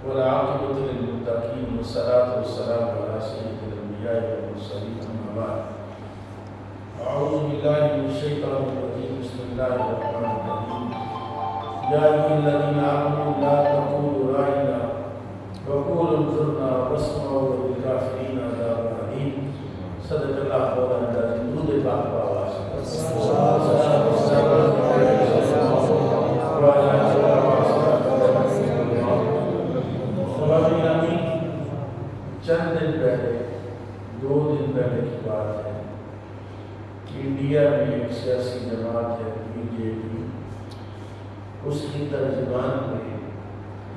والعاقبة للمتقين والصلاة والسلام على سيد الأنبياء والمرسلين أما بعد أعوذ بالله من الشيطان الرجيم بسم الله الرحمن الرحيم يا أيها الذين آمنوا لا تقولوا راعنا وقولوا انظرنا واسمعوا للكافرين عذاب أليم صدق الله مولانا العظيم درود پاک آواز چند دن پہلے 2 دن پہلے کی بات ہے کہ انڈیا میں ایک سیاسی جماعت ہے BJP، اس کی ترجمان میں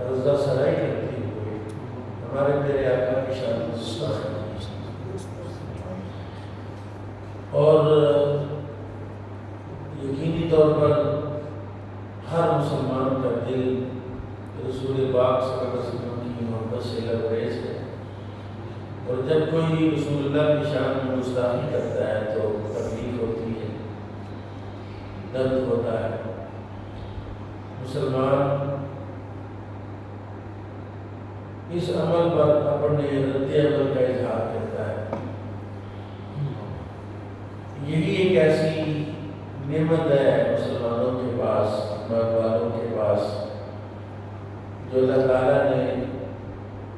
رضا سرائی کرتے ہوئے ہمارے میرے آقا کی شان میں گستاخی اور یقینی طور پر ہر مسلمان کا دل رسول پاک صلی اللہ علیہ وسلم کی محبت سے لبریز ہے، اور جب کوئی رسول اللہ کی شان میں گستاخی کرتا ہے تو تکلیف ہوتی ہے، درد ہوتا ہے۔ مسلمان اس عمل پر اپنے رد عمل کا اظہار کرتا ہے۔ یہی ایک ایسی نعمت ہے مسلمانوں کے پاس، ایمان والوں کے پاس، جو اللہ تعالیٰ نے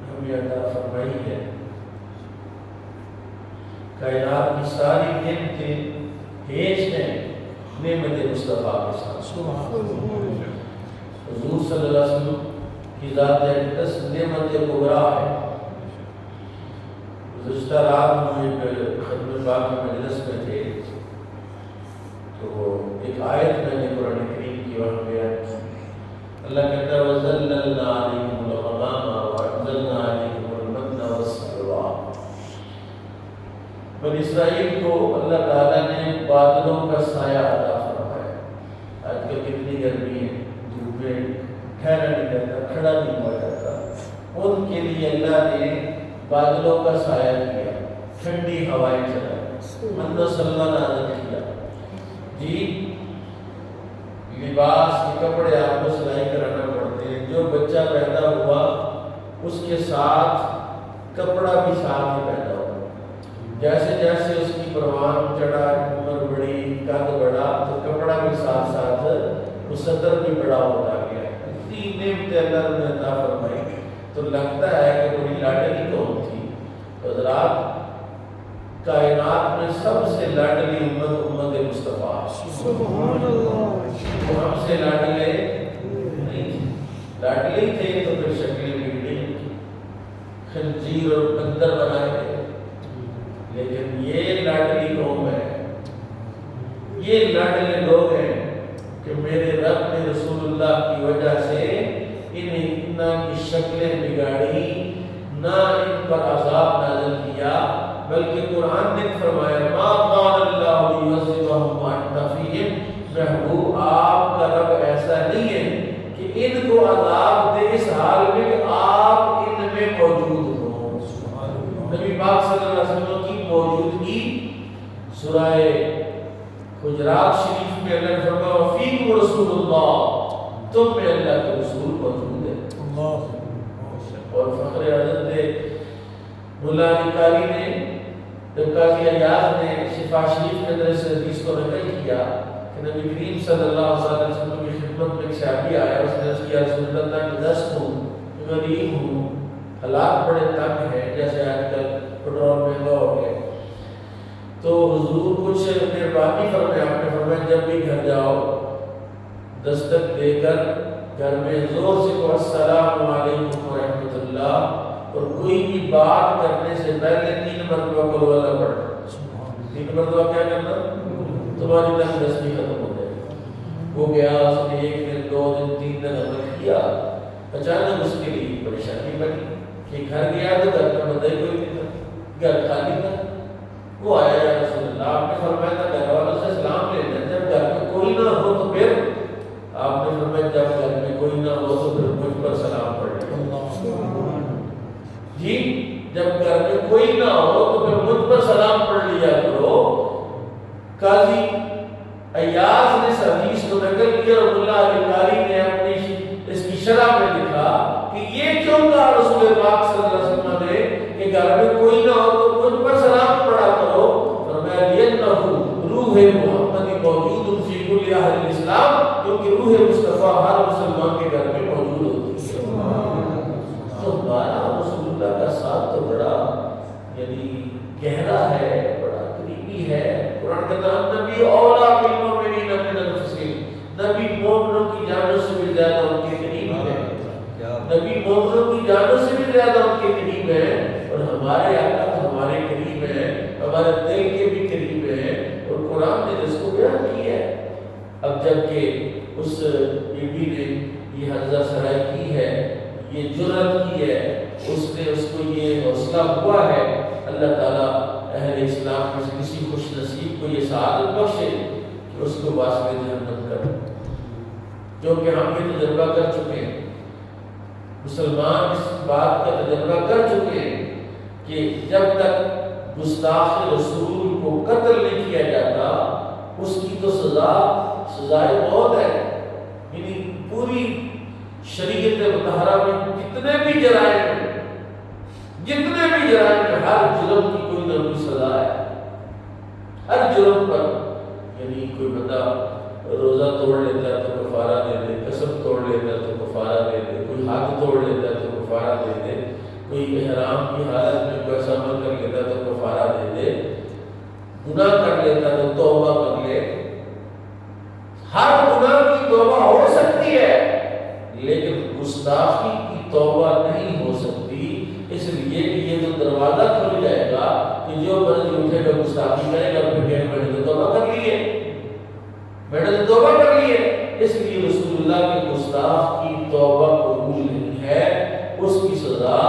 ہمیں عطا فرمائی ہے۔ کائنات کی ساری نعمتیں ہیج ہیں نعمت مصطفیٰ کے ساتھ۔ حضور صلی اللہ علیہ وسلم کی ذات اقدس نعمت کبریٰ ہے۔ گزشتہ رات ہم ایک خدمت پاک کے مجلس میں تھے تو ایک آیت میں نے قرآن کریم کی وہاں گیا، اللہ کہتا ہے وَذَلَّلْنَا عَلَيْهِمُ الْغَمَامَ وَأَنزَلْنَا عَلَيْهِمُ الْمَنَّ وَالسَّلْوَىٰ۔ بنی اسرائیل کو اللہ تعالیٰ نے بادلوں کا سایہ عطا فرمایا۔ آج کل کتنی گرمی ہے، دھوپ میں ٹھہرا نہیں جاتا، کھڑا نہیں ہوا جاتا، ان کے لیے اللہ نے بادلوں کا سایہ کیا، ٹھنڈی ہوائیں چلائی، من و سلوہ نازل کیا۔ جی لباس کے کپڑے آپ کو سلائی کرانا پڑتے ہیں، جو بچہ پیدا ہوا اس کے ساتھ کپڑا بھی ساتھ ہی پیدا ہوا، جیسے جیسے اس کی پروان چڑھا، عمر بڑی، قد بڑا، تو کپڑا بھی ساتھ ساتھ اس صدر بھی بڑا ہوتا گیا۔ اتنی نعمتیں اللہ نے عطا فرمائی، تو لگتا ہے کہ بڑی لاڈلی کون تھی؟ حضرات کائنات میں سب سے لاڈلی امت مصطفیٰ، سبحان اللہ۔ وہ ہم سے لاڈلے نہیں تھے، لاڈلی تھے تو پھر شکلیں بگڑی، خنزیر اور بندر بنائے گئے، لیکن یہ لاڈلی قوم ہے، یہ لاڈلے لوگ ہیں کہ میرے رب نے رسول اللہ کی وجہ سے انہیں اتنا کی شکلیں بگاڑی، نہ ان پر عذاب نازل کیا، بلکہ قرآن نے فرمایا ما قال اللہ لیعذبہم وانت فیہم، محبوب آپ کا رب ایسا نہیں ہے کہ ان کو عذاب دے اس حال میں کہ آپ ان میں موجود ہوں۔ نبی پاک صلی اللہ علیہ وسلم کی موجودگی سورہ حجرات شریف میں اللہ نے فرمایا وفیکم رسول اللہ، تم میں اللہ کے رسول موجود ہے۔ اور فخر اعظم مولا علی قاری نے جب قاضی ایاز نے شفا شریف کے اندر اس حدیث کو نقل کیا کہ نبی کریم صلی اللہ علیہ وسلم کی خدمت میں ایک صحابی آیا، اس نے عرض کیا رسول اللہ کہ دست ہوں، غریب ہوں، حالات بڑے تنگ ہیں، جیسے آج کل پیٹرول مہنگا ہو گیا، تو حضور کچھ مہربانی فرمائے۔ آپ نے فرمایا جب بھی گھر جاؤ دستک دے کر گھر میں زور سے کہو السلام علیکم ورحمۃ اللہ، اور کوئی بھی بات کرنے سے پہلے 3 مرتبہ قل ہو اللہ پڑھنا۔ 3 مرتبہ کیا کرنا؟ تمہاری تنگ دستی ختم ہو جائے۔ وہ گیا، اس نے 1 دن 2 دن 3 دن عمل کیا، اچانک اس کے لیے پریشانی بنی کہ گھر گیا تو گھر میں بندہ ہی کوئی نہیں تھا، گھر خالی تھا۔ وہ آیا یا رسول اللہ، آپ نے فرمایا تھا گھر والوں سے سلام لینا، جب گھر میں کوئی نہ ہو تو پھر آپ نے فرمایا جب گھر میں کوئی نہ ہو تو پھر مجھ پر سلام پڑھ لیں۔ جی جب گھر میں کوئی نہ ہو تو پھر مجھ پر سلام پڑھ لیا کرو۔ قاضی ایاز نے اس حدیث کو نقل کیا اور مولا علی قاری نے اپنی اس کی شرح میں لکھا کہ یہ کیوں کہا رسول پاک صلی اللہ علیہ وسلم نے کہ گھر میں کوئی نہ ہو تو مجھ پر سلام پڑھا کرو، فرمایا لِأَنَّهُ روح محمدی موجود فی کل اہل الاسلام، کیونکہ روح مصطفیٰ ہر مسلمان کے گھر میں موجود ہوتی ہے۔ تو ہمارا رسول اللہ کا ساتھ تو بڑا یعنی گہرا ہے، بڑا قریبی ہے۔ قرآن کہتا ہے نبی اولا بالمؤمنین من انفسہم، نبی مومنوں کی جانوں سے بھی زیادہ ان کے قریب ہے، نبی مومنوں کی جانوں سے بھی زیادہ ان کے قریب ہے، اور ہمارے آقا تو ہمارے قریب ہے، ہمارے دل کے بھی قریب ہے، اور قرآن نے جس کو بیان کیا ہے۔ اب جب کہ اس بی بی نے یہ حضرہ سرائی کی ہے، یہ جرت کی ہے، اس نے اس کو یہ حوصلہ ہوا ہے، اللہ تعالیٰ اہل اسلام میں سے کسی خوش نصیب کو یہ سعادت بخشے کہ اس کو واسطے جہنم کر، جو کہ ہم یہ تجربہ کر چکے ہیں، مسلمان اس بات کا تجربہ کر چکے ہیں کہ جب تک گستاخ رسول کو قتل نہیں کیا جاتا اس کی تو سزائے موت ہے۔ یعنی پوری شریعت مطہرہ میں جتنے بھی جرائم ہیں، ہر جرم کی کوئی نہ کوئی سزا ہے۔ ہر جرم پر یعنی کوئی بندہ روزہ توڑ لیتا ہے تو کفارہ دے دے، قسم توڑ لیتا ہے تو کفارہ دے دے، کوئی ہاتھ توڑ لیتا ہے تو کفارہ دے دے، کوئی احرام کی حالت میں کوئی ایسا عمل کر لیتا ہے تو کفارہ دے دے، گناہ کر لیتا ہے تو توبہ کر لے۔ ہر گناہ کی توبہ ہو سکتی ہے، لیکن گستاخی کی توبہ نہیں ہو سکتی، اس لیے کہ یہ تو دروازہ کھل جائے گا کہ جو مرضی اٹھے گا گستاخی کرے گا، پھر کہ میں نے تو توبہ کر لی ہے، اس لیے رسول اللہ کے گستاخ کی توبہ قبول نہیں ہے، اس کی سزا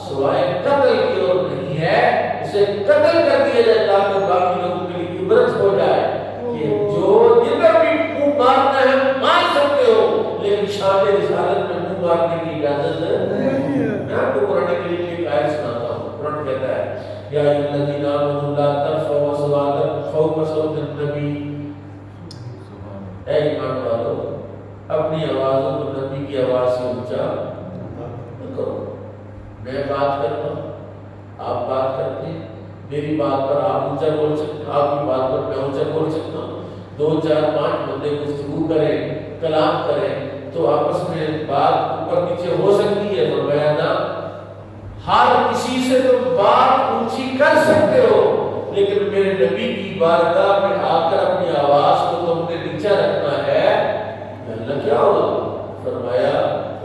سوائے قتل کی اور نہیں ہے، اسے قتل کر دیا جائے تاکہ باقی لوگوں کے لیے عبرت ہو جائے کہ جو جدھر بھی منہ مارنا ہے مار سکتے ہو، لیکن شان رسالت میں منہ مارنے کی اجازت نہیں ہے۔ میں آپ کو قرآن کریم کی ایک آیت سناتا ہوں۔ قرآن کہتا ہے یا ایھا الذین آمنوا لا ترفعوا اصواتکم فوق صوت النبی، اے ایمان والو اپنی آوازوں کو نبی کی آواز سے اونچا نہ کرو۔ میں بات کرتا ہوں، آپ بات کرتے ہیں، میری بات پر آپ اونچا بول سکتے ہیں، آپ کی بات پر میں اونچا بول سکتا ہوں، 2 4 5 بندے گفتگو کریں، کلام کریں تو آپس میں بات اوپر نیچے ہو سکتی ہے، فرمایا نہ، ہر کسی سے تم بات اونچی کر سکتے ہو، لیکن میرے نبی کی بارگاہ میں آ کر اپنی آواز کو تم نے نیچا رکھنا ہے، اللہ کیا ہوگا؟ فرمایا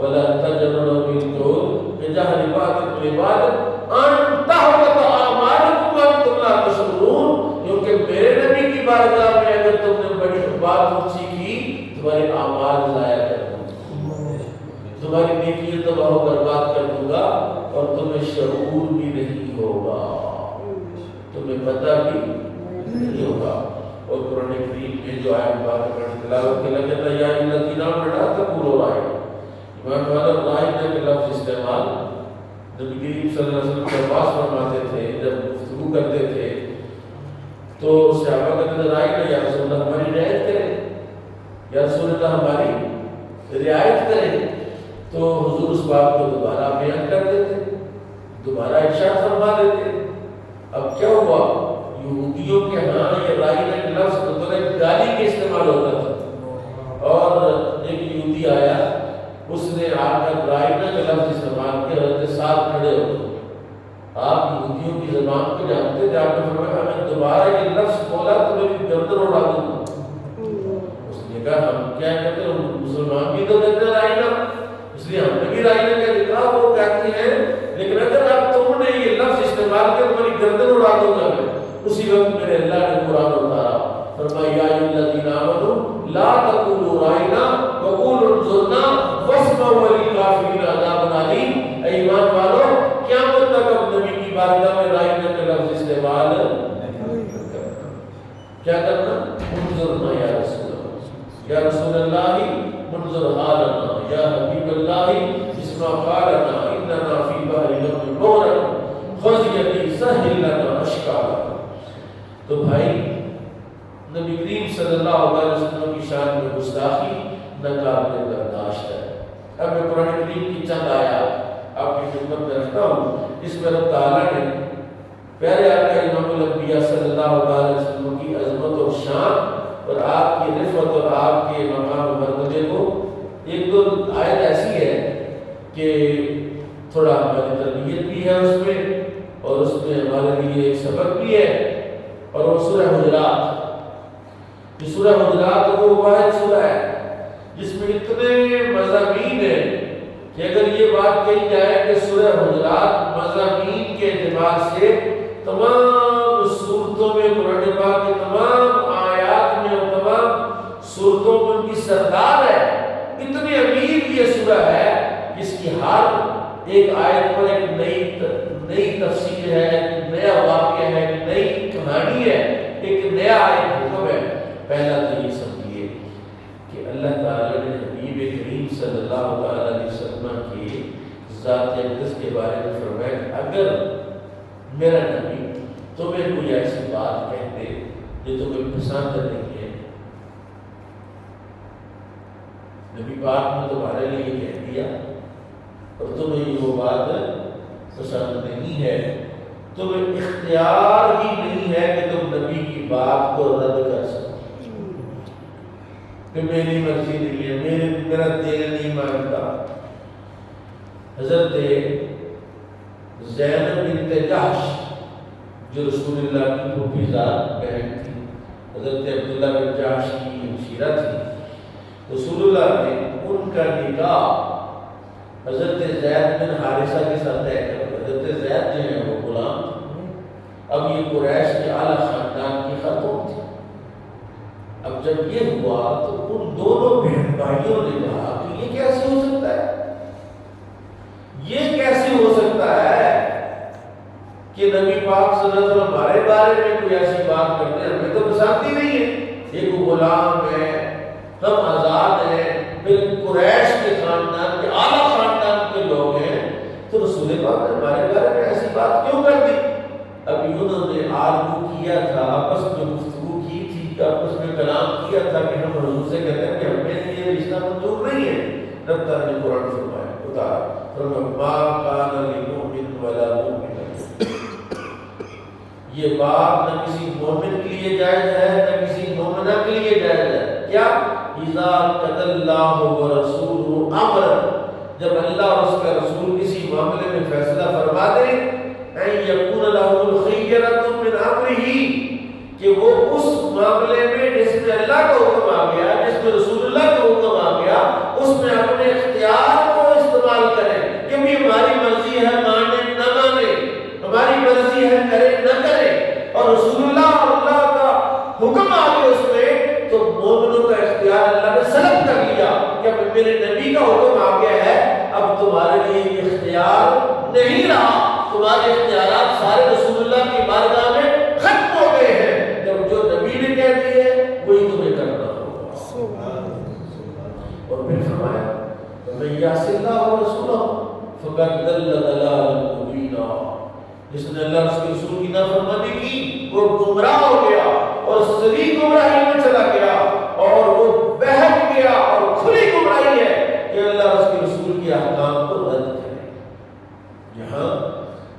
وَلَا تَجْهَرُوا بِالْقَوْلِ كَجَهْرِ بَعْضِكُمْ لِبَعْضٍ أَن تَحْبَطَ أَعْمَالُكُمْ وَأَنْتُمْ لَا تَشْعُرُونَ، کیونکہ میرے نبی کی بارگاہ میں اگر تم نے بڑی بات اونچی کی تمہارے اعمال ضائع کر دوں گا، تمہاری نیکیاں تباہ و برباد کر دوں گا، اور تمہیں شعور بھی نہیں ہوگا، تمہیں پتہ بھی نہیں ہوگا۔ اور قرآن کریم میں جو آیت بات کرنے تلاوت کے لگے تھا یا الذین آمنوا لا تقولوا راعنا، ایمان والو راعنا کے لفظ استعمال نبی کریم صلی اللہ علیہ وسلم کے پاس فرماتے تھے، جب گفتگو کرتے تھے تو صحابہ کہتے تھے راعنا یا رسول اللہ ہماری رعایت کریں، یا رسول اللہ ہماری رعایت کریں، تو حضور اس بات کو دوبارہ بیان کر دیتے، دوبارہ ارشاد فرما دیتے۔ اب کیا ہوا؟ یہودیوں کے ہاں یہ رائنا کا لفظ مطلب گالی کے استعمال ہوتا تھا، اور ایک یہودی آیا، اس نے آ کر رائنا کا لفظ استعمال کیا، حضرت ساتھ کھڑے ہوتے۔ آپ یہودیوں کی زبان کو جانتے تھے، آپ نے فرمایا اگر دوبارہ یہ لفظ بولا تو میری گردن اڑا دوں گا۔ اس نے کہا ہم کیا کہتے ہیں، مسلمان بھی تو کہتے ہیں رائنا، اس لیے ہم نے بھی رائنا کا لکھا، وہ کہتی ہیں لیکن اگر آپ تم نے یہ لفظ استعمال کیا تو میری گردن اڑا دوں گا میں۔ اسی وقت میرے اللہ نے قرآن اتارا، فرمایا یا ایھا الذین آمنوا لا تقولوا راعنا وقولوا انظرنا واسمعوا وللکافرین عذاب علیم، اے ایمان والو قیامت تک اب نبی کی بارگاہ میں راعنا کا لفظ استعمال نہیں کرنا۔ کیا کرنا؟ انظرنا یا رسول اللہ، یا رسول اللہ انظر حالنا، یا حبیب اللہ اسمع قالنا، اننا فی بحر غم مغرق خذ یدی سہل لنا اشکالنا۔ تو بھائی نبی کریم صلی اللہ علیہ وسلم کی شان میں گستاخی ناقابل برداشت ہے۔ اب میں قرآن کریم کی چند آیات خدمت میں رکھتا ہوں، اس میں رب تعالیٰ نے پیارے آقا امام الانبیاء صلی اللہ علیہ وسلم کی عظمت اور شان اور آپ کی رفعت اور آپ کے مقام و مرتبے کو ایک دو آیت ایسی ہے کہ تھوڑا ہماری تربیت بھی ہے اس میں، اور اس میں ہمارے لیے ایک سبق بھی ہے، اور وہ سورہ حجرات. یہ سورہ حجرات وہ واحد سورہ ہے جس میں اتنے مضامین ہیں کہ اگر یہ بات کہی جائے کہ سورہ حجرات مضامین کے اعتبار سے تمام صورتوں میں قرآن پاک کے تمام آیات میں اور تمام صورتوں میں ان کی سردار ہے، اتنی امیر یہ سورہ ہے جس کی ہر ایک آیت پر ایک نئی تفسیر ہے، ایک نیا واقعہ ہے، ایک نئی کہانی ہے، ایک نیا ایک حکم ہے. پہلا تو یہ سمجھیے کہ اللہ تعالیٰ نے حبیب کریم صلی اللہ علیہ وسلم کی ذات اقدس کے بارے میں فرمایا کہ اگر میرا نبی تمہیں کوئی ایسی بات کہہ دے جو تمہیں پسند نہیں ہے، نبی پاک نے تمہارے لیے کہہ دیا اور تمہیں وہ بات پسند نہیں ہے، تمہیں اختیار ہی نہیں ہے کہ تم نبی کی بات کو رد کر سکو کہ میری مرضی نہیں ہے، میرا دل نہیں مانتا. حضرت زینب بنت جحش جو رسول اللہ کی پھوپھی زاد بہن تھی، حضرت عبداللہ بن جحش کی ہمشیرہ تھی، رسول اللہ نے ان کا نکاح حضرت زید بن حارثہ کے ساتھ طے کر دیا. حضرت زید جو ہیں وہ غلام تھے، اب یہ قریش کے اعلیٰ خاندان کی خاتون تھی. اب جب یہ ہوا تو ان دونوں بہن بھائیوں نے کہا کہ یہ کیسے ہو سکتا ہے، یہ کیسے ہو سکتا ہے کہ نبی پاک صلی اللہ علیہ وسلم ہمارے بارے میں کوئی ایسی بات کرتے ہیں، ہمیں تو پسند ہی نہیں ہے، ایک غلام ہے، ہم آزاد ہیں، پھر قریش کے خاندان کے اعلیٰ خاندان کے لوگ ہیں، تو رسول پاک نے ہمارے بارے میں ایسی بات کیوں کر دی. ابھی انہوں نے آرگو کیا تھا، آپس میں گفتگو کی تھی، آپس میں کلام کیا تھا کہ ہم حضور سے کہتے ہیں کہ ہمیں یہ رشتہ منظور نہیں ہے. رب تعالیٰ نے قرآن فرمایا ما کان للمؤمن ولا مؤمنۃ، یہ بات نہ کسی مومن کے لیے جائز ہے نہ کسی مومنہ کے لیے جائز ہے. کیا؟ اذا قضى اللہ ورسولہ امرا، جب اللہ اور اس کا رسول کسی معاملے میں فیصلہ فرما دے، ان یکون لهم الخیرۃ من امرہ، کہ وہ اس معاملے میں جس میں اللہ کا حکم آ گیا، جس میں رسول اللہ کا حکم آ گیا، اس میں اپنے اختیار کو استعمال کریں. کیونکہ ہماری مرضی ہے مانے نہ مانے، ہماری مرضی ہے کرے نہ کرے، اور رسول اللہ اور اللہ کا حکم آ گیا اس میں، تو مومنوں کا اختیار اللہ نے سلب کر لیا کہ اب میرے نبی کا حکم آ گیا ہے، اب تمہارے لیے اختیار نہیں رہا، تمہارے اختیارات سارے رسول اللہ کی بارگاہ میں ختم ہو گئے ہیں. جو نبی نے کہہ دیے وہی تمہیں کرنا ہوگا. اور پھر فرمایا من یعص اللہ ورسولہ فقد ضل ضلالا مبینا، جس نے اللہ اس کے رسول کی نافرمانی کی وہ گمراہ ہو گیا اور صریح گمراہی میں چلا گیا، اور وہ بہک گیا اور کھلی گمراہی ہے کہ اللہ اس کے رسول کی احکام کو رد کرے. یہاں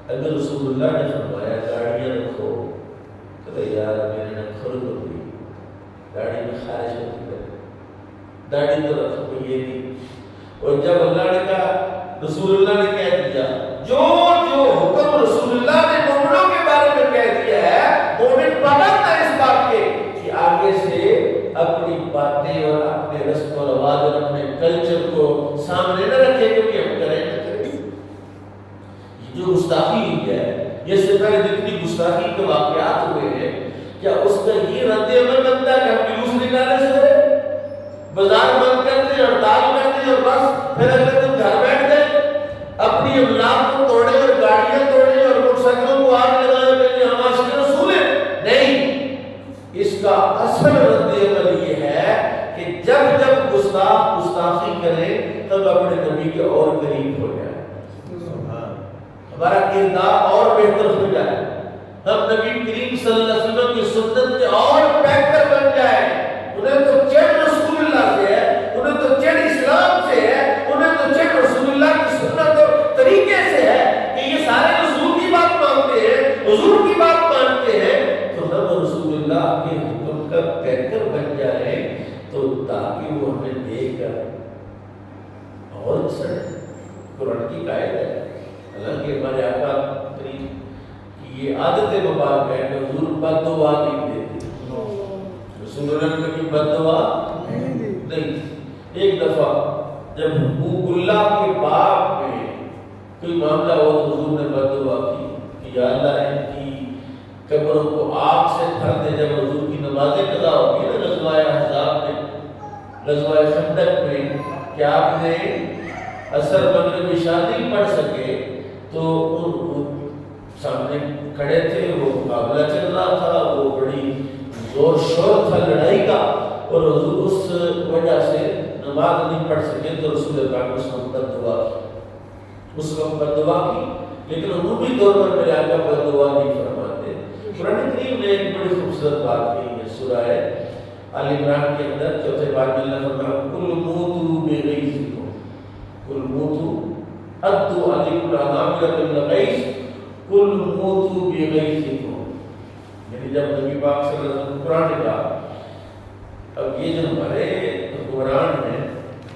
اگر رسول اللہ نے فرمایا گاڑیاں رکھو، یار میرے نہ خرد ہو گئی، گاڑی میں خارش ہوتی ہے، داڑھی تو رکھو یہ نہیں. اور جب اللہ نے کہا، رسول اللہ نے کہہ دیا، جو حکم رسول اللہ نے مومنوں کے بارے میں کہہ دیا ہے، مومن پابند ہے اس بات کے کہ آگے سے اپنی باتیں اور اپنے رسم و رواج اور اپنے کلچر کو سامنے نہ رکھے کہ ہم کریں نہ کریں. جو گستاخی ہوئی ہے، یہ سے پہلے جتنی گستاخی کے واقعات ہوئے ہیں، کیا اس کا یہ رد عمل بنتا ہے کہ ہم جلوس نکالنے سے بازار بند کرتے ہیں، ہڑتال کرتے ہیں، اور بس پھر اگلے دن گھر بیٹھ گئے، اپنی املاک کو توڑے اور گاڑیاں توڑے اور موٹر سائیکلوں کو آگ لگانے کے لیے ہم عاشق رسول ہیں؟ نہیں، اس کا اصل رد عمل یہ ہے کہ جب گستاخ گستاخی کریں تب اپنے نبی کے اور قریب ہو جائے، ہمارا کردار اور بہتر ہو جائے، ہم نبی کریم صلی اللہ علیہ وسلم کی سنت کے اور بہتر بن جائے. انہیں تو چڑھ رسول اللہ سے ہے، انہیں تو چڑھ اسلام سے ہے، انہیں تو چڑھ رسول اللہ کی سنت اور طریقے سے ہے، اور سڑے. قرآن کی قائد ہے. حالانکہ ہمارے آقا کریم کی یہ عادت مبارک ہے کہ حضور بد دعا نہیں دیتے. رسول اللہ نے کبھی بد دعا نہیں. ایک دفعہ جب حقوق اللہ کے باب میں کوئی معاملہ ہو تو حضور نے بد دعا کی کہ یا اللہ ان کی قبروں کو آگ سے بھر دے. جب حضور کی نمازیں قضا ہوگی نا غزوہ احزاب میں, غزوہ خندق میں, کہ آپ نے اثر مغرب عشاء نہیں پڑھ سکے تو سامنے کھڑے تھے, وہ مقابلہ چل رہا تھا, وہ بڑی زور شور تھا لڑائی کا, اور حضور اس وجہ سے نماز نہیں پڑھ سکے تو رسول پاک اس وقت بد دعا کی. اس وقت بد دعا کی, لیکن عمومی طور پر میرے آقا بد دعا نہیں فرماتے. قرآن کریم نے ایک بڑی خوبصورت بات کی ہے. سورہ آل عمران کے اندر چوتھے بار میں اللہ فرمایا کل موتو بغیظکم, کل موتو ادو علیکم العناق بالغیظ کل موتو بغیظکم. یعنی جب نبی پاک صلی اللہ علیہ وسلم قرآن نے کہا, اب یہ جو ہمارے حکمران ہیں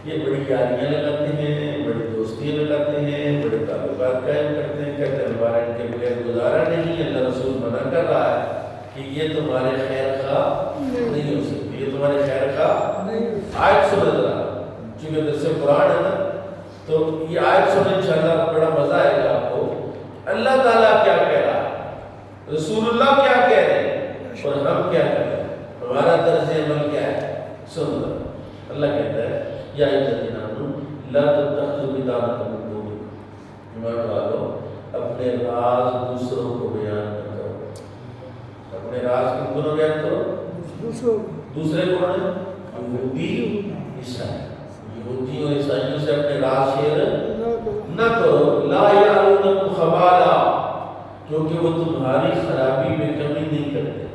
یہ بڑی یاریاں لگاتے ہیں, بڑی دوستیاں لگاتے ہیں, بڑے تعلقات قائم کرتے ہیں, کہتے ہیں ہمارا ان کے بغیر گزارا نہیں. اللہ رسول منع کر رہا ہے کہ یہ تمہارے خیر خواہ نہیں ہو سکتی, یہ تمہارے خیر خواہ نہیں. آیت سمجھ رہا, چونکہ در سے قرآن ہے نا تو یہ آیت سمجھ انشاءاللہ بڑا مزہ آئے گا آپ کو. اللہ تعالیٰ کیا کہہ رہا ہے, رسول اللہ کیا کہہ رہے ہیں, اور ہم کیا کہہ رہے ہیں, ہمارا طرز عمل کیا ہے. سن لو, اللہ کہتا ہے یا الذین آمنوا لا تتخذوا بطانۃ من دونکم, ایمان والو اپنے راز دوسروں کو بیان نہ کرو. اپنے راز کن کو بیان کرو, دوسرے کو نہیں, یہودی عیسائی, یہودی اور عیسائیوں سے اپنے راز شیئر نہ کرو. لا یعلونکم خبالا, کیونکہ وہ تمہاری خرابی میں کمی نہیں کرتے,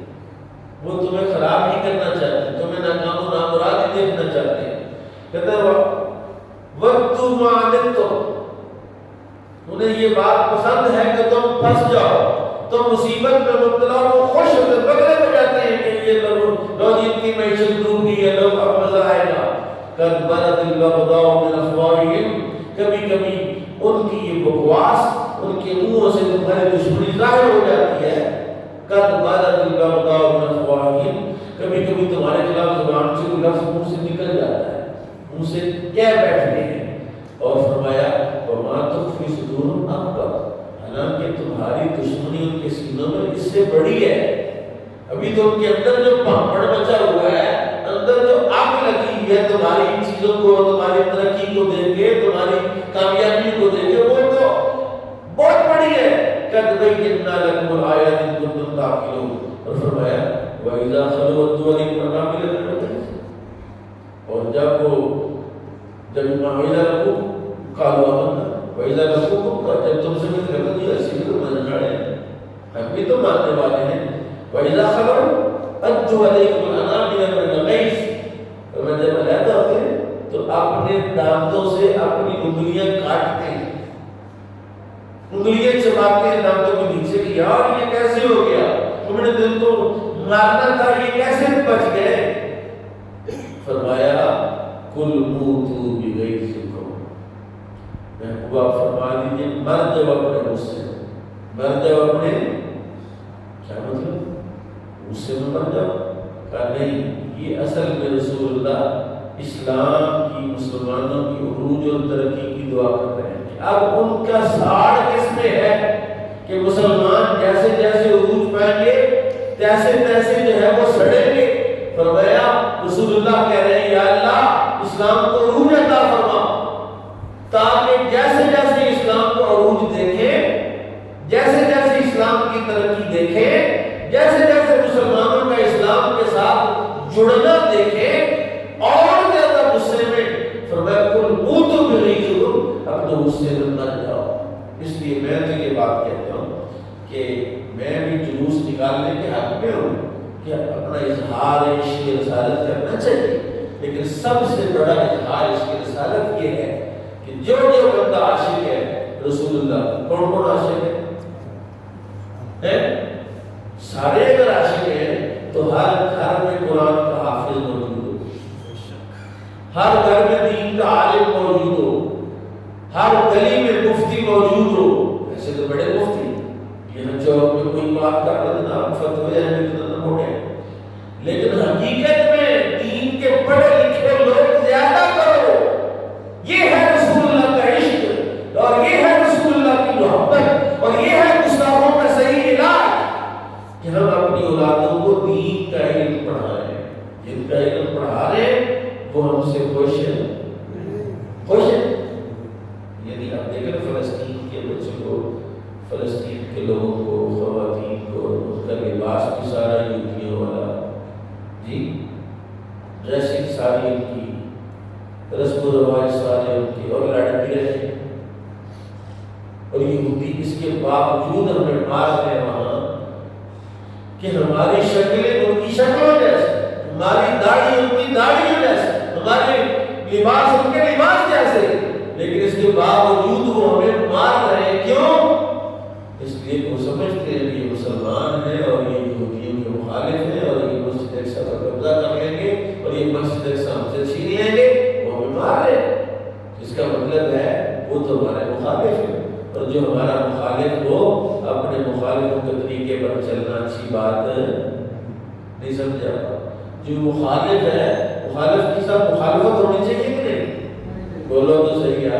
وہ تمہیں خراب ہی کرنا چاہتے, تمہیں ناکام و نامراد ہی دیکھنا چاہتے ہیں. کہتے ہیں وَدُّوا مَا عَنِتُّمْ, انہیں یہ بات پسند ہے کہ تم پھنس جاؤ, تم مصیبت میں مبتلا ہو, خوش ہوتے بغلے میں جاتے ہیں کہ یہ لو جی ان کی معیشت ڈوب گئی ہے, لوگ اب مزہ آئے گا. قَدْ بَدَتِ الْبَغْضَاءُ مِنْ أَفْوَاهِهِمْ, کبھی کبھی ان کی یہ بکواس ان کے منہوں سے تمہاری دشمنی ظاہر ہو جاتی ہے. قَدْ بَدَتِ الْبَغْضَاءُ مِنْ أَفْوَاهِهِمْ, کبھی کبھی تمہارے خلاف زبان سے کوئی لفظ منہ سے نکل جاتا ہے, منہ سے کہہ بیٹھتے ہیں. اور فرمایا وَمَا تُخْفِي صُدُورُهُمْ أَكْبَرُ, حالانکہ تمہاری دشمنی ان کے سینوں میں اس سے بڑی ہے. ابھی تو ان کے اندر جو پھاپڑ مچا ہوا ہے, اندر جو آگ لگی ہے تمہاری ان چیزوں کو, تمہاری ترقی کو دیکھ کے, تمہاری کامیابی کو دیکھ کے, وہ تو بہت بڑی ہے. قَدْ بَيَّنَّا لَكُمُ الْآيَاتِ إِن كُنتُمْ تَعْقِلُونَ. اور فرمایا وَإِذَا خَلَوْا عَدُّوا عَلَيْكُمْ الْأَنَامِلَ مِنَ الْغَيْظِ, اور جب وَإِذَا لَقُوكُمْ قَالُوا آمَنَّا وَإِذَا لَقُوكُمْ, جب تم سے ملتے ہیں تو ایسی بھی تو ماننے ہیں, ہم بھی تو ماننے والے ہیں. وَإِذَا خَلَوْا عَدُّوا عَلَيْكُمُ الْأَنَامِلَ مِنَ الْغَيْظِ, اور جب علیحدہ ہوتے ہیں تو اپنے دانتوں سے اپنی انگلیاں کاٹتے ہیں, انگلیاں چباتے ہیں دانتوں کے نیچے کہ یار یہ کیسے ہو گیا, تم نے دل کو مارنا تھا, یہ کیسے بچ گئے. فرمایا کل موتوا بغیظکم, محبوبہ فرما دیجیے مر جاؤ اپنے غصے میں, مر جاؤ اپنے, کیا مطلب غصے میں مر جاؤ. کہا نہیں, یہ اصل میں رسول اللہ اسلام کی, مسلمانوں کی عروج اور ترقی کی دعا کر رہے ہیں. اب ان کا ساڑ کس میں ہے کہ مسلمان جیسے جیسے عروج پائیں گے تیسے تیسے جو ہے وہ سڑیں گے. فرمایا رسول اللہ کہہ رہے ہیں یا اللہ اسلام کو عروج عطا فرما, تاکہ جیسے جیسے اسلام کو عروج دیکھیں, جیسے جیسے اسلام کی ترقی دیکھیں, جیسے جیسے مسلمانوں کا اسلام کے ساتھ جڑنا دیکھیں, اور زیادہ غصے میں فرمایا کل موتوا بغیظکم, اپنے غصے میں مر جاؤ. اس لیے میں تو یہ بات کہتا ہوں کہ میں بھی جلوس نکالنے کے حق میں ہوں کہ اپنا اظہار عشق رسالت کرنا چاہیے, لیکن سب سے بڑا اظہار عشق رسالت یہ ہے کہ جو بندہ عاشق ہے رسول اللہ, کون کون عاشق ہے؟ سارے اگر عاشق ہیں تو ہر گھر میں قرآن کا حافظ موجود ہو, ہر گھر میں دین کا عالم موجود ہو, ہر گلی میں مفتی موجود ہو. ایسے تو بڑے مفتی یہاں چوک میں کوئی بات کر رہے جناب فتوے ہیں اتنا موٹے، لیکن حقیقت میں دین کے پڑھے لکھے لوگ زیادہ کرو. یہ ہے رسول اللہ کا عشق اور یہ ہے رسول اللہ کی محبت اور یہ ہے گستاخوں کا صحیح علاج کہ ہم اپنی اولادوں کو دین کا علم پڑھائیں. جن کا علم پڑھا رہے وہ ہم سے خوش ہیں. یعنی آپ دیکھیں فلسطین کے بچوں کو، فلسطین کے لوگوں کو، خواتین کو، ان کا لباس بھی سارا یہودیوں والا، جی ڈریسنگ ساری ان کی، رسم و رواج سارے ان کی، اور لڑ بھی رہے ہیں. اور یہودی اس کے باوجود ہمیں مار رہے ہیں وہاں کہ ہماری شکلیں ان کی شکلوں جیسے، ہماری داڑھی ان کی داڑھیوں جیسے، ہمارے لباس ان کے لباس جیسے، لیکن اس کے باوجود وہ ہمیں مار رہے ہیں. کیوں؟ اس لیے وہ سمجھتے ہیں کہ یہ مسلمان ہیں اور یہ یہودیوں کے مخالف ہیں اور یہ مسجد اقصیٰ پر قبضہ کر لیں گے اور یہ مسجد اقصیٰ ہم سے چھین لیں گے، وہ ہمیں مار رہے ہیں. اس کا مطلب ہے وہ تو ہمارے مخالف ہیں، اور جو ہمارا مخالف ہو اپنے مخالفوں کے طریقے پر چلنا اچھی بات نہیں سمجھا. جو مخالف ہے، مخالف کے ساتھ مخالفت ہونی چاہیے کہ نہیں؟ بولو تو صحیح ہے.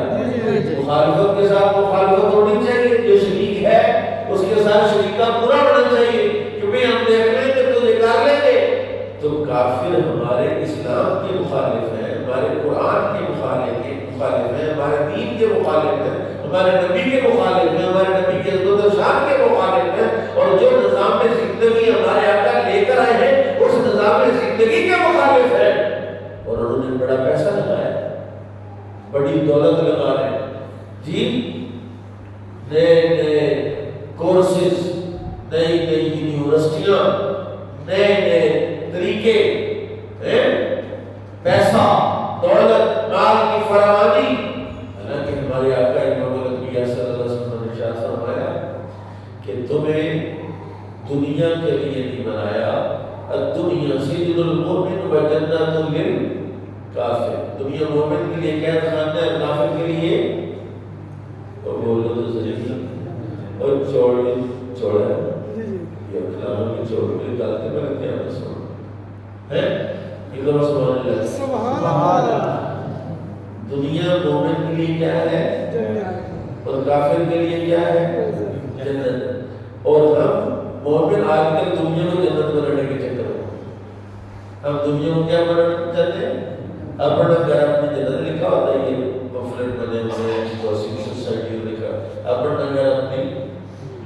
مخالفت کے ساتھ مخالفت ہونی چاہیے. جو شریک ہے اس کے ساتھ شریکہ پورا ہونا چاہیے کہ بھئی ہم دیکھ لیں گے تو نکال لیں گے. تو کافر ہمارے اسلام کے مخالف ہیں، ہمارے قرآن کے مخالف ہیں، ہمارے دین کے مخالف ہیں، ہمارے نبی کے مخالف ہیں، ہمارے نبی کے عزت و شان کے مخالف ہیں، اور جو نظام زندگی ہمارے آقا لے کر آئے ہیں اس نظام زندگی کے مخالف ہیں. اور انہوں نے بڑا پیسہ لگایا، بڑی دولت لگا رہے ہیں جی. نئے کورسز، نئی یونیورسٹیاں، نئے طریقے، پیسہ، دولت، مال کی فراوانی. حالانکہ ہمارے آقا امام الانبیاء صلی اللہ علیہ وسلم نے ارشاد فرمایا کہ تمہیں دنیا کے لیے نہیں بنایا. الدنیا سجن المؤمن و جنت للکافر. دنیا مومن کے لیے قید خانہ ہے، کافر کے لیے اور بولو تو صحیح. اور چوڑا یہ کلاموں کی چوڑ میں ڈالتے میں رکھتے ہیں سبحان ہے. ادھر سبحان اللہ. دنیا مومن کے لیے کیا ہے اور کافر کے لیے کیا ہے؟ جنت. اور ہم مومن آج کل دنیا کو جنت بنانے کے چکر میں ہم دنیا کو کیا بنانا چاہتے ہیں؟ اپنا گھر اپنی جنت لکھا ہوتا ہے. یہ پمفلٹ بنے ہوئے ہیں سوسائٹی میں لکھا اپنا گھر اپنی،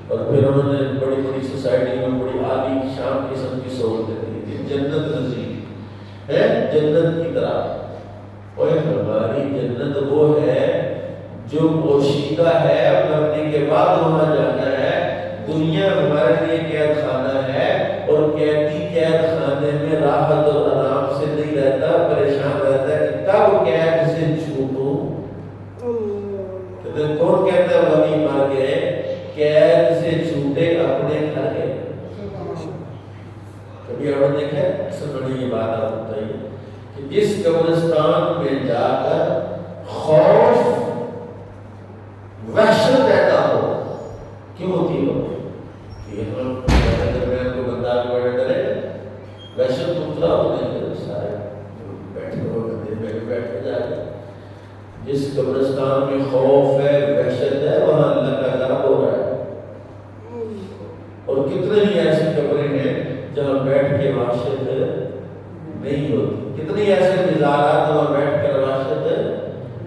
اور پھر انہوں نے بڑی بڑی سوسائٹی میں بڑی عالی شان قسم کی سہولتیں دی تھی. جنت نصیب ہے جنت کی طرح. اور ہماری جنت وہ ہے جو پوشیدہ ہے، مرنے کے بعد وہاں جانا ہے. دنیا ہمارے لیے قید خانہ ہے اور قیدی قید خانے میں راحت اور آرام سے نہیں رہتا، پریشان رہتا ہے کہ کب قید سے چھوٹوں. کون کہتا ہے ولی مر گئے قید سے چھوٹے اپنے گھر گئے. کبھی آپ نے دیکھا ہے؟ اکثر بڑی یہ بات آپ بتائیے کہ جس قبرستان میں جا کر خوف وحشت پیدا ہو، کیوں ہوتی ہے؟ کہ ہم درمیان کو بندہ بیٹھا کرے وحشت مطلع ہو نہیں سارے بیٹھے ہو بندے میں بیٹھ کے جا کے. جس قبرستان میں خوف ہے، وحشت ہے، وہاں اللہ کا عذاب ہو رہا ہے. اور کتنے ہی ایسی قبریں ہیں جہاں بیٹھ کے وحشت نہیں ہوتی. کتنی ایسے مزارات وہاں بیٹھ کر وحشت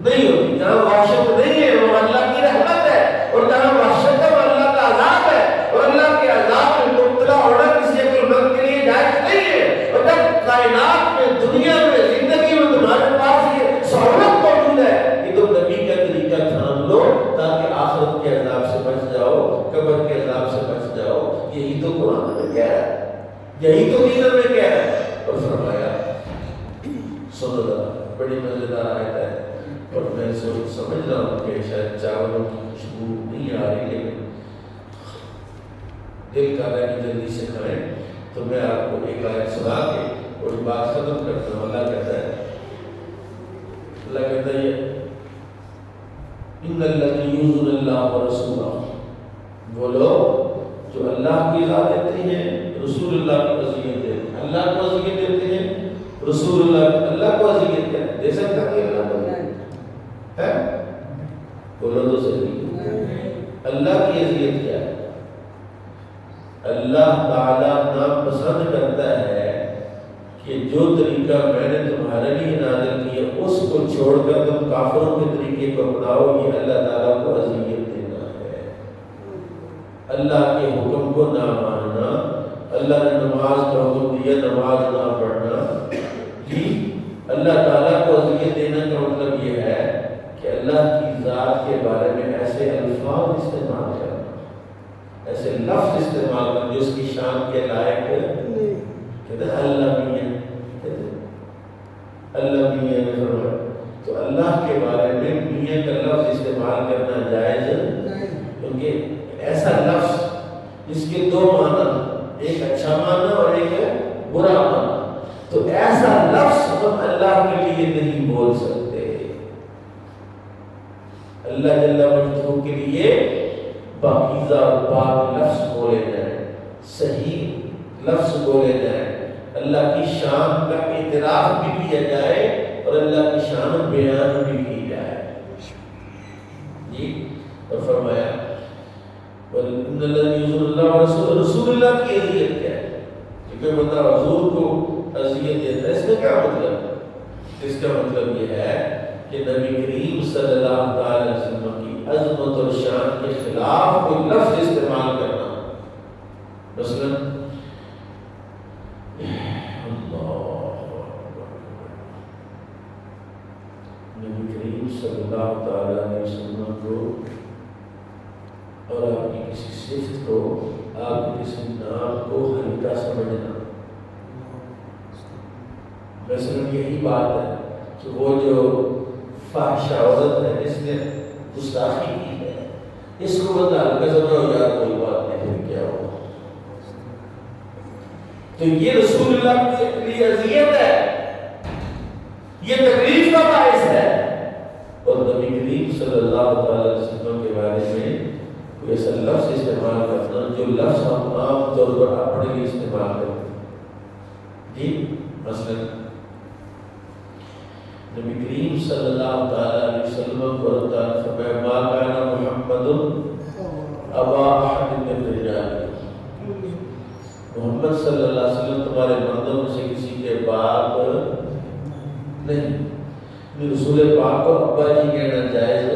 نہیں ہوتی. جہاں وحشت نہیں ہے وہ اللہ کی رحمت ہے، اور جہاں وحشت ہے وہ اللہ کا عذاب ہے. اور اللہ کے عذاب میں مبتلا ہونا کسی عقلمند کے لیے جائز نہیں ہے. اور جب کائنات میں، دنیا میں، زندگی میں تمہارے پاس یہ سہولت موجود ہے کہ تم نبی کا طریقہ تھام لو تاکہ آخرت کے عذاب سے بچ جاؤ، قبر کے عذاب سے بچ جاؤ. یہی تو قرآن میں کہہ رہا ہے، یہی تو دین میں کہہ رہا ہے. اور فرمایا سنو ذرا، بڑی مزیدار آیت ہے اور میں سمجھ رہا ہوں کہ شاید چاولوں کی خوشبو نہیں آ رہی، لیکن دل کا ہے کہ جلدی سے کھائیں. تو میں آپ کو ایک آیت سنا کے اور بات ختم کرتا ہوں. اللہ کہتا ہے ان الذین یؤذون اللہ ورسولہ، وہ لوگ جو اللہ کی اذیت دیتے ہیں، رسول اللہ کو اذیت دیتے ہیں، اللہ کو اذیت دیتے ہیں، رسول اللہ کو اذیت دے سکتا ہے اللہ کو ہے؟ بولو تو صحیح، اللہ کی اذیت کیا ہے؟ اللہ تعالیٰ ناپسند کرتا ہے کہ جو طریقہ میں نے تمہارے لیے نازل کیا اس کو چھوڑ کر تم کافروں کے طریقے کو اپناؤ، یہ اللہ تعالیٰ کو اذیت دینا ہے۔ اللہ کے حکم کو نہ ماننا، اللہ نے نماز کا حکم دیا نماز نہ پڑھنا، جی اللہ تعالیٰ کو اذیت دینا کا مطلب یہ ہے کہ اللہ کی ذات کے بارے میں ایسے الفاظ استعمال کرنا، ایسے لفظ استعمال کرنا جو اس کی شان کے لائق کہتے ہیں اللہ میاں، اللہ میاں نے فرمایا، تو اللہ کے بارے میں میاں کا لفظ استعمال کرنا جائز کیونکہ ایسا لفظ جس کے دو معنی، ایک اچھا معنی اور ایک برا معنی، تو ایسا لفظ ہم اللہ کے لیے نہیں بول سکتے۔ اللہ جل مجدہ کے لیے پاکیزہ اور پاک لفظ بولے جائیں، صحیح لفظ بولے جائیں، اللہ کی شان کا اعتراف بھی کیا جائے اور اللہ کی شان بیان بھی کی جائے۔ جی اور فرمایا ان الذین یؤذون اللہ ورسولہ، رسول اللہ کی اذیت کیا ہے؟ کہ بندہ حضور کو اذیت دیتا ہے، اس کا کیا مطلب؟ اس کا مطلب یہ ہے کہ نبی کریم صلی اللہ علیہ وسلم کی عظمت اور شان کے خلاف کوئی لفظ استعمال کرنا، مثلا نبی کریم صلی اللہ تعالیٰ علیہ وسلم کو اور آپ کی کسی صفت کو، آپ کی کسی نام کو ہلکا سمجھنا، مثلا یہی بات ہے کہ وہ جو فاحشہ عورت ہے جس نے گستاخی کی ہے، اس کو بندہ ہلکا سمجھو یار کوئی بات نہیں پھر کیا ہو، تو یہ رسول اللہ کے لیے اذیت ہے، یہ تکلیف کا باعث ہے۔ اور نبی کریم صلی اللہ علیہ وسلم کے بارے میں کوئی ایسا لفظ استعمال کرنا جو لفظ ہم عام طور پر اپنے لیے استعمال کرتے ہیں، جی مثلا نبی کریم صلی اللہ علیہ وسلم کو اللہ تعالیٰ فرمایا ما کان محمد ابا احد من رجالکم، محمد صلی اللہ علیہ وسلم تمہارے مردوں میں سے کسی کے باپ نہیں، رسول پاک کو ابا جی کہنا جائز،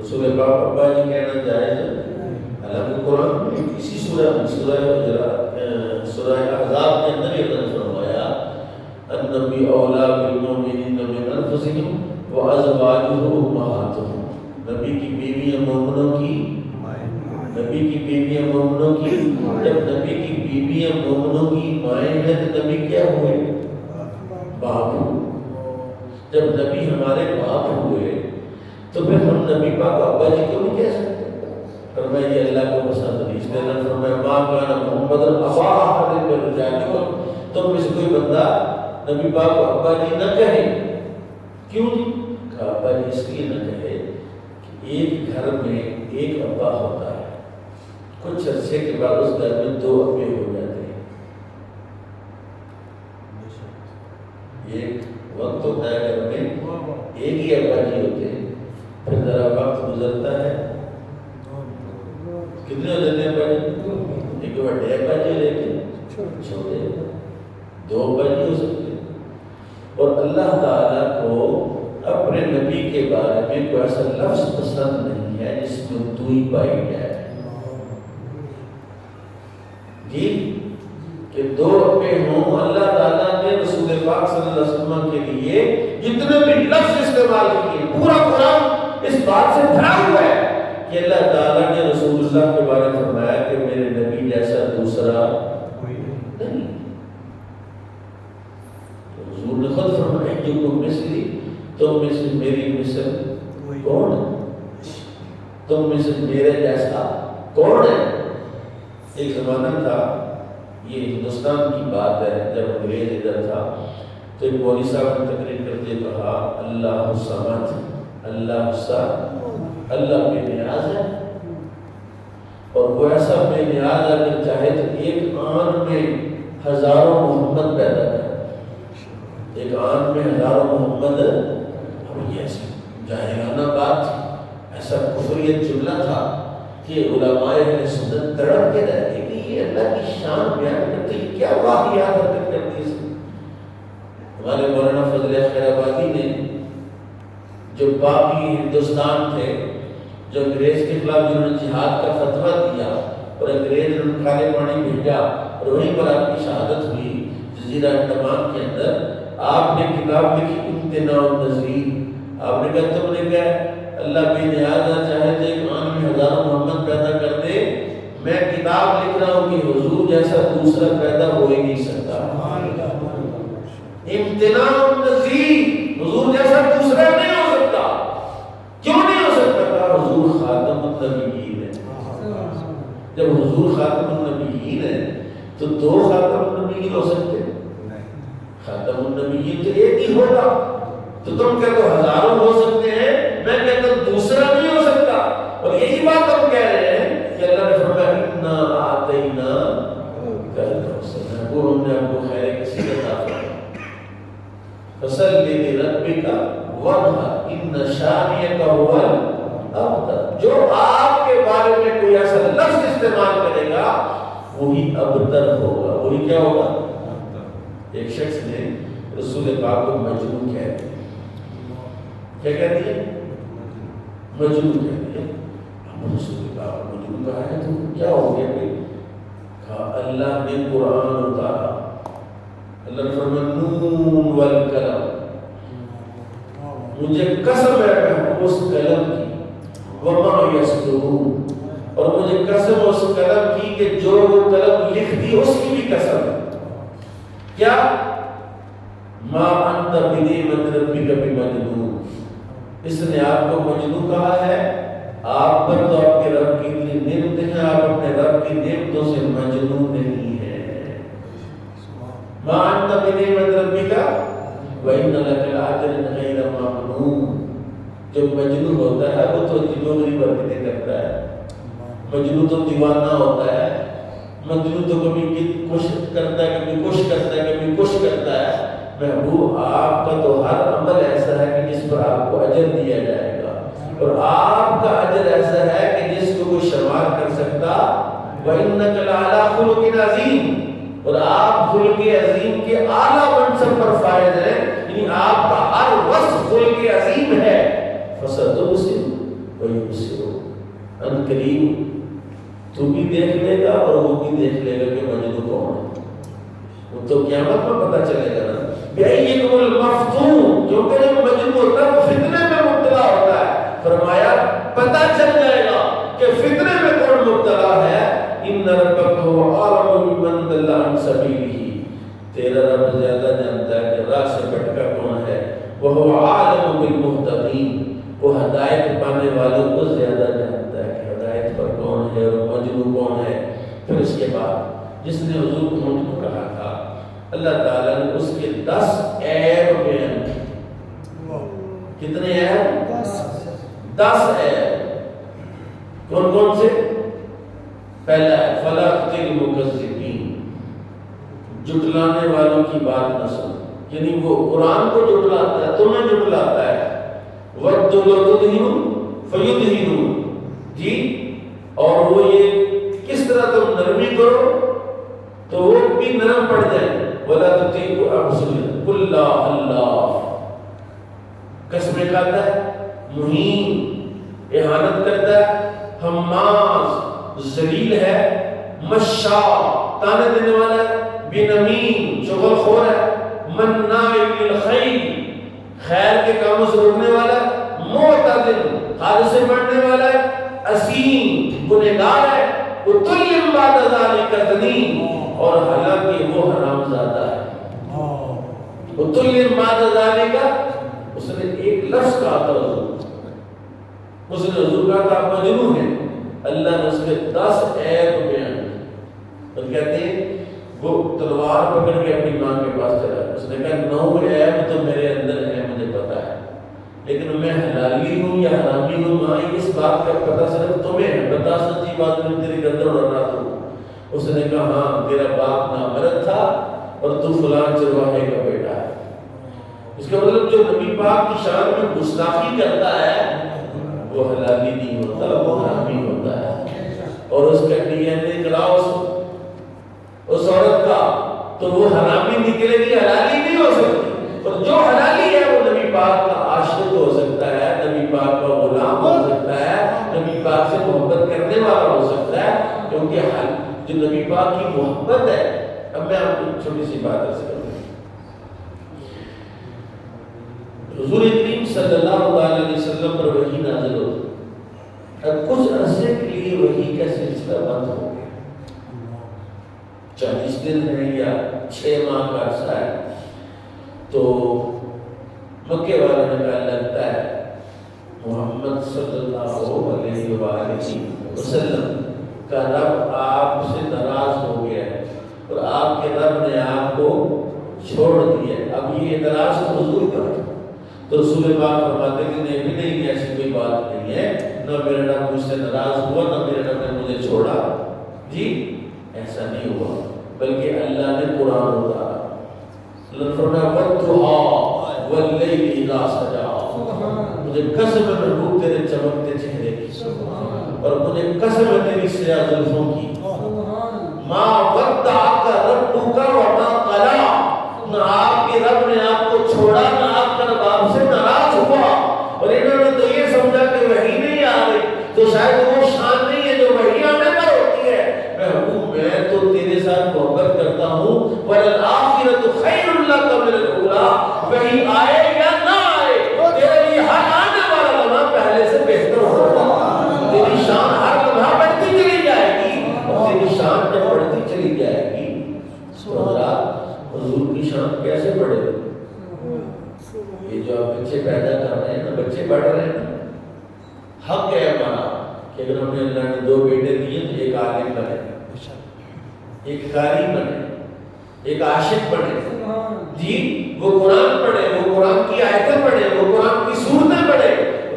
رسول پاک ابا جی کہنا جائز، حالانکہ قرآن میں اسی سورہ احزاب کے اندر یہ فرمایا النبی اولیٰ بالمؤمنین من انفسہم وازواجہ امہاتہم، نبی کی بیویاں مومنوں کی، نبی کی بیویاں مومنوں کی، جب نبی کی بیویاں مومنوں کی مائیں ہیں تو نبی کیا ہوئے؟ باپ ہوئے۔ جب نبی ہمارے باپ ہوئے تو پھر ہم نبی پاک ابا جی کو نہیں کہہ سکتے؟ فرمایا یہ اللہ کو پسند نہیں، اس لیے فرمایا ما کان محمد ابا احد من رجالکم، تم میں سے کوئی بندہ نبی پاک کو ابا جی نہ کہے، کیوں نہیں کہا ابا جی؟ اس لیے نہ کہے کہ ایک گھر میں ایک ابا ہوتا ہے، کچھ عرصے کے بعد اس گھر میں دو ابے ہو جاتے ہیں، ایک وقت ہوتا ہے گھر میں ایک ہی ابا جی ہوتے ہیں، پھر ذرا وقت گزرتا ہے، کتنے ہو جاتے ہیں ابا جی؟ ایک بڑے ابا جی لیکن چھوٹے دو ابا جی ہو سکتے ہیں۔ اور اللہ تعالیٰ کو اپنے نبی کے بارے میں کوئی ایسا لفظ پسند نہیں ہے جس میں دوئی پائی جائے، جی کہ دو ابے ہوں۔ اللہ تعالیٰ نے رسول پاک صلی اللہ علیہ وسلم کے لیے جتنے بھی لفظ استعمال کیے، پورا قرآن اس بات سے بھرا ہوا ہے کہ اللہ تعالیٰ نے رسول اللہ کے بارے میں فرمایا کہ میرے نبی جیسا دوسرا نہیں۔ حضور نے خود فرمایا جو تم مثلی، تم میں سے میری مثل کون ہے؟ تم میں سے میرے جیسا کون ہے؟ ایک زمانہ تھا، یہ ہندوستان کی بات ہے، جب انگریز ادھر تھا تو ایک مولوی صاحب نے تقریر کرتے کہا اللہ الصمد، اللہ غصہ، اللہ بے نیاز ہے، اور وہ ایسا بے نیاز اگر چاہے تو ایک آن میں ہزاروں محمد پیدا کر، ایک آن میں ہزاروں محمد۔ اب یہ ایسی جاہلانہ بات تھی، ایسا کفریت جملہ تھا کہ علماء اہل سنت تڑپ کے رہ گئے کہ یہ اللہ کی شان بیان کرتے ہیں، کیا واقعات حرکت کرتی ہے۔ ہمارے مولانا فضل خیر آبادی نے جو باقی ہندوستان تھے، جو انگریز کے خلاف جنہوں نے جہاد کا فتویٰ دیا اور انگریز نے کالے پانی بھیجا اور وہیں پر آپ کی شہادت ہوئی جزیرہ انڈمان کے اندر، آپ نے کتاب لکھی امتناع النظیر۔ آپ نے کہا تم نے کہا اللہ بے نیاز نہ چاہے تو ایک آن میں ہزاروں محمد پیدا کر دے، میں کتاب لکھ رہا ہوں کہ حضور جیسا دوسرا پیدا ہو ہی نہیں سکتا۔ امتناع النظیر، حضور جیسا دوسرا نہیں ہو سکتا۔ کیوں نہیں ہو سکتا؟ کہا حضور خاتم النبیین ہے۔ جب حضور خاتم النبیین ہے تو دو خاتم النبیین ہو سکتے؟ خاتم النبیین تو ایک ہی ہوگا۔ تو تم کہتے ہو ہزاروں ہو سکتے ہیں، میں کہتا ہوں دوسرا نہیں ہو سکتا۔ اور یہی بات ہم کہہ رہے ہیں کہ اللہ نے فرمایا انا اعطینا کالکوثر، وہ ہم نے آپ کو خیر کسی عطا فرمایا، فصلی لربک وانحر ان شانئک هو الابتر۔ جو آپ کے بارے میں کوئی ایسا لفظ استعمال کرے گا وہی ابتر ہوگا۔ وہی کیا ہوگا؟ ایک شخص نے رسول پاک کو مجنون کہہ دیا۔ کیا کہہ دیا؟ مجنون کہہ دیا۔ اب رسول پاک کو مجنون کہا ہے تو کیا ہو گیا بھائی؟ کہا اللہ نے قرآن اتارا، اللہ نے فرمایا نون والقلم، مجھے قسم ہے میں اس قلم کی، وما یسطرون، اور مجھے قسم اس قلم کی کہ جو وہ قلم لکھتی اس کی بھی قسم ہے۔ کیا؟ ما انت بنعمت ربک بمجنون، اس نے آپ کو مجنون کہا ہے، آپ پر تو آپ کے رب کی اتنی نعمتیں ہیں، آپ اپنے رب کی نعمتوں سے مجنون نہیں ہیں۔ ما انت بنعمت ربک وَإِنَّ لَكَ لَأَجْرًا غَيْرَ مَمْنُونٍ۔ جو مجنون ہوتا ہے وہ تو جنونی برکتیں کرتا ہے، مجنون تو دیوانہ ہوتا ہے، مجنون تو کبھی کچھ کرتا ہے، کبھی کچھ کرتا ہے، کبھی کچھ کرتا ہے۔ محبوب آپ کا تو ہر عمل ایسا ہے کہ جس پر آپ کو اجر دیا جائے گا، اور آپ کا اجر ایسا ہے کہ جس کو کوئی شمار کر سکتا۔ وَإِنَّكَ لَعَلَىٰ خُلُقٍ عَظِيمٍ، اور آپ خلق عظیم کے اعلیٰ منصب پر فائز ہیں، یعنی آپ کا ہر وصف خلق عظیم ہے۔ فَسَتُبْصِرُ وَيُبْصِرُونَ، ان قریب تو بھی دیکھ لے گا اور وہ بھی دیکھ لے گا کہ مجنون کون ہے۔ وہ تو قیامت میں پتہ چلے گا نا۔ بِأَيِّكُمُ الْمَفْتُونُ، جو کہ جو مجنون ہوتا ہے وہ فتنے میں مبتلا ہوتا ہے۔ فرمایا پتہ چل جائے گا کہ فتنے میں کون مبتلا ہے۔ ان ربک هو اعلم بمن ضل عن سبیلہ، تیرا رب زیادہ جانتا ہے کہ راہ سے بھٹکا کون ہے۔ وهو عالم بالمهتدین، وہ ہدایت پانے والوں کو زیادہ جانتا ہے کہ ہدایت پر کون ہے اور مجنون کون ہے۔ پھر اس کے بعد جس نے حضور کو مجنون کہا تھا، اللہ تعالیٰ نے اس کے 10 عیب بیان کیے۔ کتنے عیب؟ 10 عیب۔ کون کون سے؟ پہلا ہے فَلَا تُطِعِ الْمُكَذِّبِينَ، جھٹلانے والوں کی بات نہ سن، یعنی وہ قرآن کو جھٹلاتا ہے، تمہیں جھٹلاتا ہے۔ وَدُّوا لَوْ تُدْهِنُ فَيُدْهِنُونَ، جی، اور وہ یہ کس طرح تم نرمی کرو تو وہ بھی نرم پڑ جائے۔ وَلَا تُطِعْ أَرْسُلَ قُلْ لَا اللَّهُ، قسمیں کھاتا ہے، مہین، احانت کرتا ہے، حماز، ذلیل ہے، مشاء، تانے دینے والا ہے، بنمیم، چغل خور ہے، مناع للخیر، خیر کے کاموں سے روکنے والا ہے، معتد، حد سے بڑھنے والا ہے، اسیم، گنہگار ہے، عتل بعد ذلک زنیم، اور حالانکہ وہ حرام زادہ ہے۔ عتل بعد ذلک، اس نے ایک لفظ کہا تھا حضور، اس نے حضور کہا تھا آپ مجنون ہیں۔ اللہ نے اس کے 10 عیب بیان کیے، اور کہتے ہیں وہ تلوار پکڑ کے اپنی ماں کے پاس چلا گیا۔ اس نے کہا 9 عیب تو میرے اندر ہے، مجھے پتا ہے، لیکن میں حلالی ہوں یا حرامی ہوں ماں اس بات کا پتہ صرف تمہیں ہے، بتا سچی بات میں تیری گردن اڑا رہا ہوں۔ اس نے کہا ہاں تیرا باپ نامرد تھا اور تو فلان چرواہے کا بیٹا ہے۔ اس کا مطلب جو نبی پاک کی شان میں گستاخی کرتا ہے وہ حلالی نہیں ہوتا، وہ حرامی ہوتا ہے۔ اور اس کا ڈی این اے کراؤ اس عورت کا تو وہ حرامی نکلے گی، حلالی نہیں ہو سکتی۔ اور جو حلالی ہے وہ نبی پاک کا عاشق ہو سکتا ہے، نبی پاک کا غلام ہو سکتا ہے، نبی پاک سے محبت کرنے والا ہو سکتا ہے، کیونکہ جو نبی پاک کی محبت ہے۔ اب میں آپ کو چھوٹی سی بات عرض کروں، حضور کریم صلی اللہ علیہ وسلم پر وحی نازل ہوتی، اب کچھ عرصے کے لیے وحی کا سلسلہ بند ہو گیا، 40 دن ہے یا 6 ماہ کا عرصہ ہے، تو مکے والوں نے کہا لگتا ہے محمد صلی اللہ علیہ وآلہ وسلم کا رب آپ سے ناراض ہو گیا ہے اور آپ کے رب نے آپ کو چھوڑ دیا ہے۔ اب یہ اعتراض تو حضور کا ہے، تو رسول پاک فرماتے ہیں کہ نہیں ایسی کوئی بات نہیں ہے، نہ میرا رب مجھ سے ناراض ہوا، نہ میرے رب نے مجھے چھوڑا، جی ایسا نہیں ہوا، بلکہ اللہ نے قرآن اتارا، اللہ فرمایا وَالضُّحَىٰ وَاللَّيْلِ إِذَا سَجَىٰ، مجھے قسم ہے روح تیرے چمکتے چہرے کی، اور مجھے قسم ہے تیری سیاہ زلفوں کی، مَا وَدَّعَكَ رَبُّكَ وَمَا قَلَىٰ، نہ آپ کے رب نے آپ کو چھوڑا، نہ آپ کا باپ سے ناراض ہوا۔ اور انہوں نے تو یہ سمجھا کہ وحی نہیں آ رہی، تو شاید وہ شان نہیں ہے جو وحی آنے پر ہوتی ہے۔ میں تو تیرے ساتھ محبت کرتا ہوں، وَلَلْآخِرَةُ خَيْرٌ لَكَ مِنَ الْأُولَىٰ، وحی آئے یا نہ آئے تیرے لیے ہر آنے والا لمحہ پہلے سے بہتر ہوگا۔ تیری شان ہر لمحہ بڑھتی چلی جائے گی، اور تیری شان جب بڑھتی چلی جائے گی تو حضرات حضور کی شان کیسے بڑھے گی؟ یہ جو آپ بچے پیدا کر رہے ہیں نا، بچے بڑھ رہے ہیں نا، حق ہے ہمارا کہ اگر ہم نے اللہ نے 2 بیٹے دیے تو ایک عالم بنے، ایک قاری بنے، ایک عاشق بنے، جی وہ قرآن پڑھے، وہ قرآن کی آیتیں پڑھے، وہ قرآن کی سورتیں پڑھے،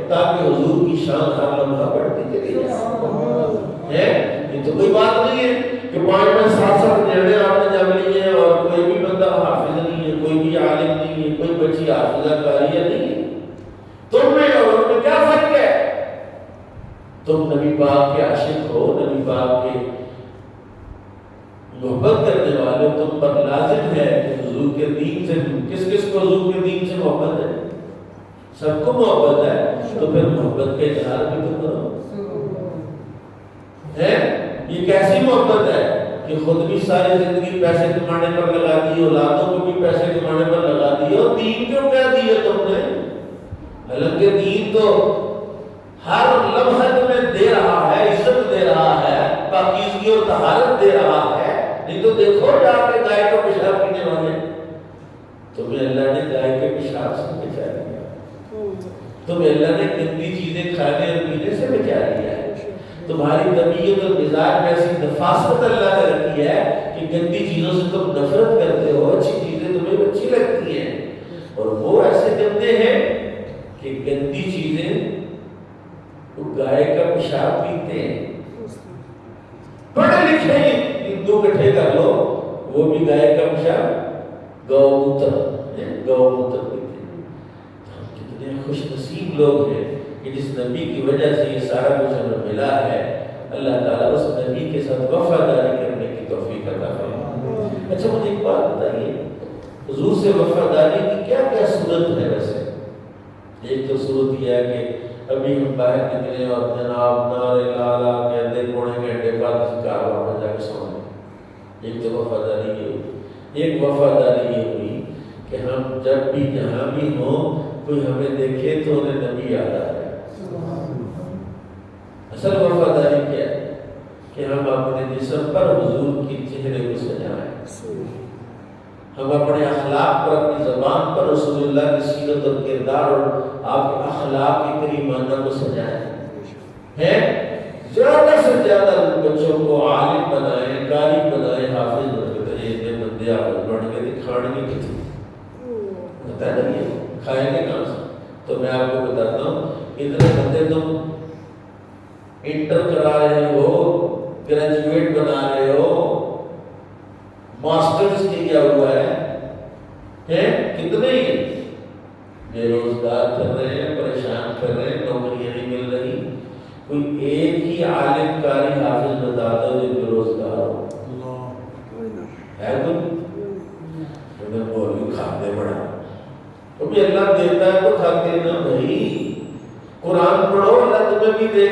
تاکہ حضور کی شان ہر لمحہ بڑھتی چلی جائے۔ یہ تو کوئی بات نہیں ہے کہ 5 میں 7 نعمتیں آپ نے جم لی ہیں اور کوئی بھی بندہ حافظ نہیں ہے، کوئی بھی عالم نہیں ہے، کوئی بچی حافظہ قاریہ نہیں ہے۔ تم میں اور ان میں کیا فرق ہے؟ تم نبی پاک کے عاشق ہو، نبی پاک کے محبت کرنے والے، تم پر لازم ہے کہ حضور کے دین سے، کس کو حضور کے دین سے محبت ہے؟ سب کو محبت ہے، تو پھر محبت کا اظہار بھی تو کرو۔ یہ کیسی محبت ہے کہ خود بھی ساری زندگی پیسے کمانے پر لگا دی، اولادوں کو بھی پیسے کمانے پر لگا دی، اور دین کیوں کہہ دی ہے تم نے؟ حالانکہ دین تو ہر لمحہ تمہیں دے رہا ہے، عزت دے رہا ہے، پاکیزگی اور طہارت دے رہا ہے۔ نہیں تو دیکھو جا کے گائے کا پیشاب پینے والے، تمہیں اللہ نے گائے کے پیشاب سے بچا لیا، تمہیں اللہ نے گندی چیزیں کھانے اور پینے سے بچا لیا ہے۔ تمہاری طبیعت اور مزاج میں ایسی نفاست اللہ نے رکھی ہے کہ گندی چیزوں سے تم نفرت کرتے ہو، اچھی چیزیں تمہیں اچھی لگتی ہیں، اور وہ ایسے گندے ہیں کہ گندی چیزیں وہ گائے کا پیشاب پیتے ہیں۔ پڑھے لکھے ہندو کٹھے کر لو، وہ بھی گائے کا پیشاب، گو موتر پیتے ہیں۔ ہم کتنے خوش نصیب لوگ ہیں کہ جس نبی کی وجہ سے یہ سارا کچھ ہمیں ملا ہے۔ اللہ تعالیٰ اس نبی کے ساتھ وفاداری کرنے کی توفیق عطا فرمائے۔ اچھا مجھے ایک بات بتائیے، حضور سے وفاداری کی کیا کیا صورت ہے؟ ویسے ایک تو صورت یہ ہے کہ ابھی ہم باہر نکلے اور جناب نعرے لالا کہتے پونے گھنٹے بعد کارواں میں جا کے سونے، ایک تو وفاداری یہ ہوئی۔ ایک وفاداری یہ ہوئی کہ ہم جب بھی جہاں بھی ہوں کوئی ہمیں دیکھے تو انہیں نبی یاد آ جائے۔ اصل وفاداری کیا ہے کہ ہم اپنے جسم پر حضور کی چہرے کو سجائیں، ہم اپنے اخلاق پر، اپنی زبان پر رسول اللہ کی سیرت اور کردار اور آپ کے اخلاق کی کریمانہ کو سجائیں، زیادہ سے زیادہ بچوں کو عالم بنائیں، قاری بنائیں، حافظ بن کے بھیجیں، بندے حافظ بن کے دکھانے کی کتنی ہوتا ہے نا، یہ کھائیں گے کہاں سے؟ تو میں آپ کو بتاتا ہوں اتنے بندے تم انٹر کرا رہے ہو، گریجویٹ بنا رہے ہو، ماسٹرز کیا ہوا ہے، کتنے ہی بے روزگار کر رہے ہیں، پریشان کر رہے ہیں، نوکریاں نہیں مل رہی. کوئی ایک ہی عالم قاری حافظ بتا دو جو بے روزگار ہو ہے کوئی؟ مولوی کھاتے بڑا تو بھی اللہ دیتا ہے تو کھاتے نا بھائی. قرآن پڑھو، اللہ تمہیں بھی دے